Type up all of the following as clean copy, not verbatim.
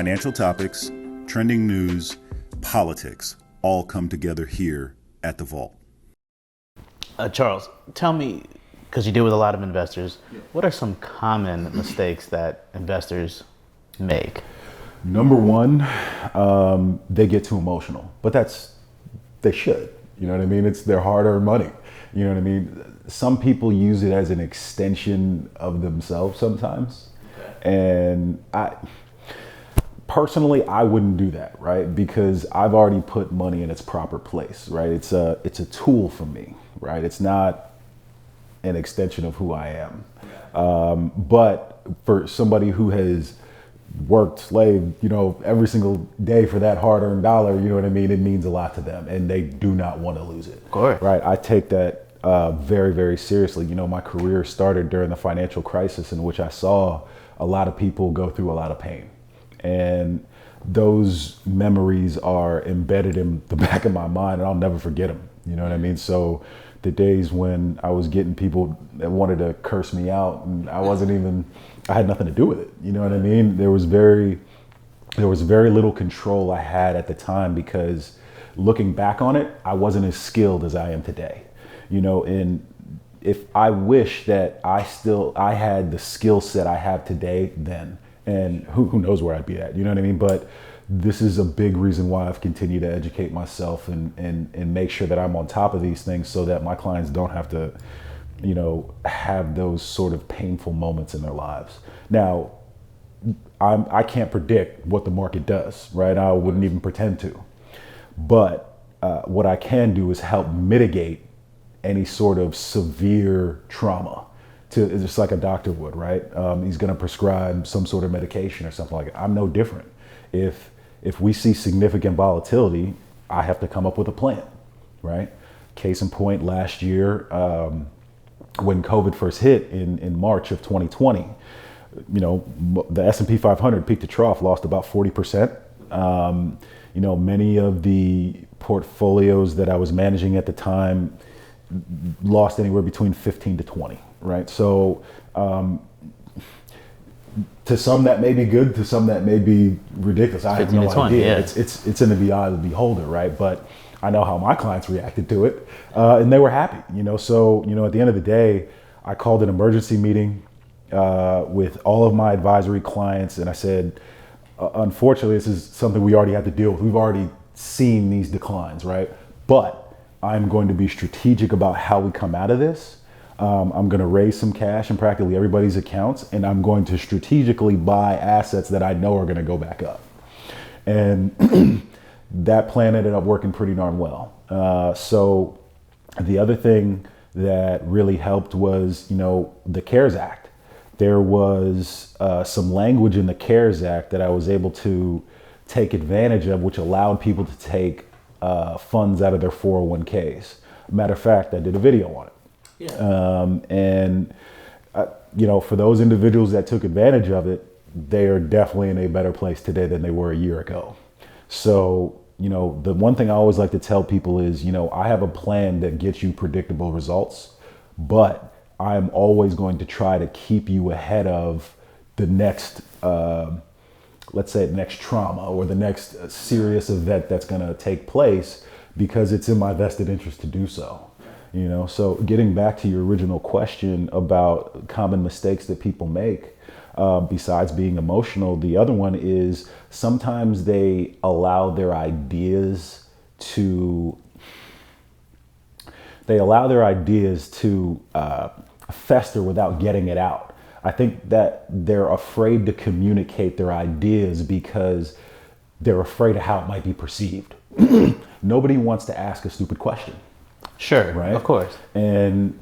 Financial topics, trending news, politics all come together here at the Vault. Charles, tell me, because you deal with a lot of investors, what are some common mistakes that investors make? Number one, they get too emotional, but they should. You know what I mean? It's their hard-earned money. You know what I mean? Some people use it as an extension of themselves sometimes. And personally, I wouldn't do that, right? Because I've already put money in its proper place, right? It's a tool for me, right? It's not an extension of who I am. But for somebody who has worked, slaved, every single day for that hard-earned dollar, you know what I mean? It means a lot to them, and they do not want to lose it. Of course. Right? I take that very, very seriously. My career started during the financial crisis, in which I saw a lot of people go through a lot of pain. And those memories are embedded in the back of my mind, and I'll never forget them. You know what I mean? So the days when I was getting people that wanted to curse me out, and I had nothing to do with it. You know what I mean? There was very little control I had at the time, because looking back on it, I wasn't as skilled as I am today. And if I wish that I had the skill set I have today then, and who knows where I'd be at, you know what I mean? But this is a big reason why I've continued to educate myself and make sure that I'm on top of these things, so that my clients don't have to, have those sort of painful moments in their lives. Now, I can't predict what the market does, right? I wouldn't even pretend to. But what I can do is help mitigate any sort of severe trauma, just like a doctor would, right? He's going to prescribe some sort of medication or something like that. I'm no different. If we see significant volatility, I have to come up with a plan, right? Case in point, last year, when COVID first hit in March of 2020, the S&P 500 peak to trough lost about 40%. Many of the portfolios that I was managing at the time lost anywhere between 15 to 20, right? So to some that may be good, to some that may be ridiculous. I have no idea. Yeah. It's in the eye of the beholder, right? But I know how my clients reacted to it, and they were happy, So, at the end of the day, I called an emergency meeting with all of my advisory clients, and I said, unfortunately, this is something we already have to deal with. We've already seen these declines, right? But I'm going to be strategic about how we come out of this. I'm going to raise some cash in practically everybody's accounts, and I'm going to strategically buy assets that I know are going to go back up. And that plan ended up working pretty darn well. So the other thing that really helped was, the CARES Act. There was some language in the CARES Act that I was able to take advantage of, which allowed people to take funds out of their 401ks. Matter of fact, I did a video on it. Yeah. For those individuals that took advantage of it, they are definitely in a better place today than they were a year ago. So, the one thing I always like to tell people is, I have a plan that gets you predictable results, but I'm always going to try to keep you ahead of the next, let's say, next trauma or the next serious event that's going to take place, because it's in my vested interest to do so. So getting back to your original question about common mistakes that people make, besides being emotional, the other one is sometimes they allow their ideas to fester without getting it out. I think that they're afraid to communicate their ideas because they're afraid of how it might be perceived. Nobody wants to ask a stupid question. Sure, right? Of course. And,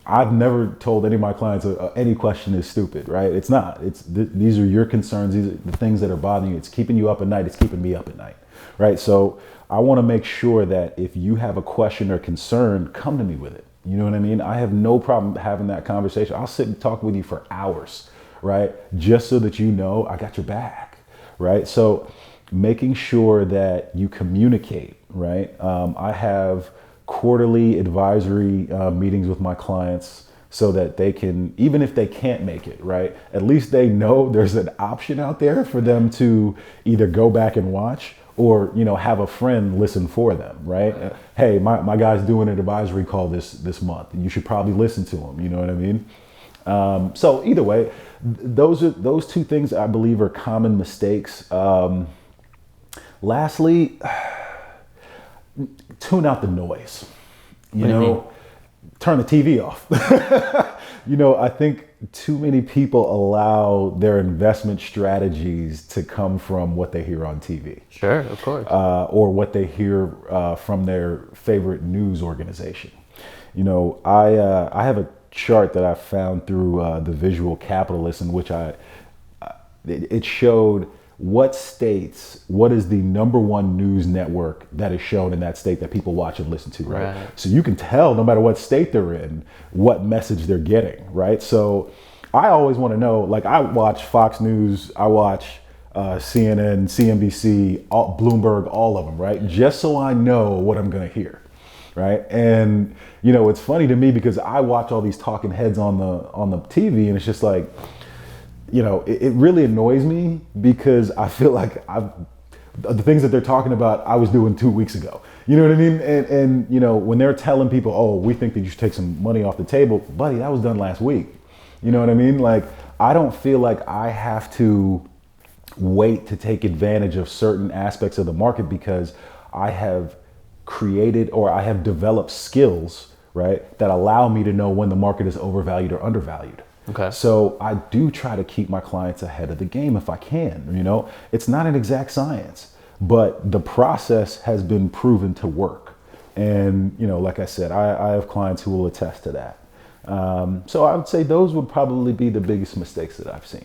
I've never told any of my clients any question is stupid, right? It's not. These are your concerns. These are the things that are bothering you. It's keeping you up at night. It's keeping me up at night, right? So I want to make sure that if you have a question or concern, come to me with it. You know what I mean? I have no problem having that conversation. I'll sit and talk with you for hours, right? Just so that I got your back, right? So making sure that you communicate, right? I have quarterly advisory meetings with my clients so that they can, even if they can't make it, right, at least they know there's an option out there for them to either go back and watch or, you know, have a friend listen for them, right? Hey, my guy's doing an advisory call this month. You should probably listen to him. You know what I mean? So either way, those two things I believe are common mistakes. Lastly, tune out the noise. You know, turn the TV off. You know, I think too many people allow their investment strategies to come from what they hear on TV. Sure, of course. Or what they hear from their favorite news organization. You know, I have a chart that I found through the Visual Capitalist, in which it showed what is the number one news network that is shown in that state that people watch and listen to, right? So you can tell, no matter what state they're in, what message they're getting, right? So I always want to know, like, I watch Fox News, I watch CNN, CNBC, Bloomberg, all of them, right? Just so I know what I'm going to hear, right? And, you know, it's funny to me because I watch all these talking heads on the TV, and it's just like, you know, it really annoys me because I feel like the things that they're talking about, I was doing 2 weeks ago. You know what I mean? And you know, when they're telling people, oh, we think that you should take some money off the table, buddy, that was done last week. You know what I mean? Like, I don't feel like I have to wait to take advantage of certain aspects of the market because I have created or I have developed skills, right, that allow me to know when the market is overvalued or undervalued. Okay. So I do try to keep my clients ahead of the game if I can. You know, it's not an exact science, but the process has been proven to work. And, you know, like I said, I have clients who will attest to that. So I would say those would probably be the biggest mistakes that I've seen.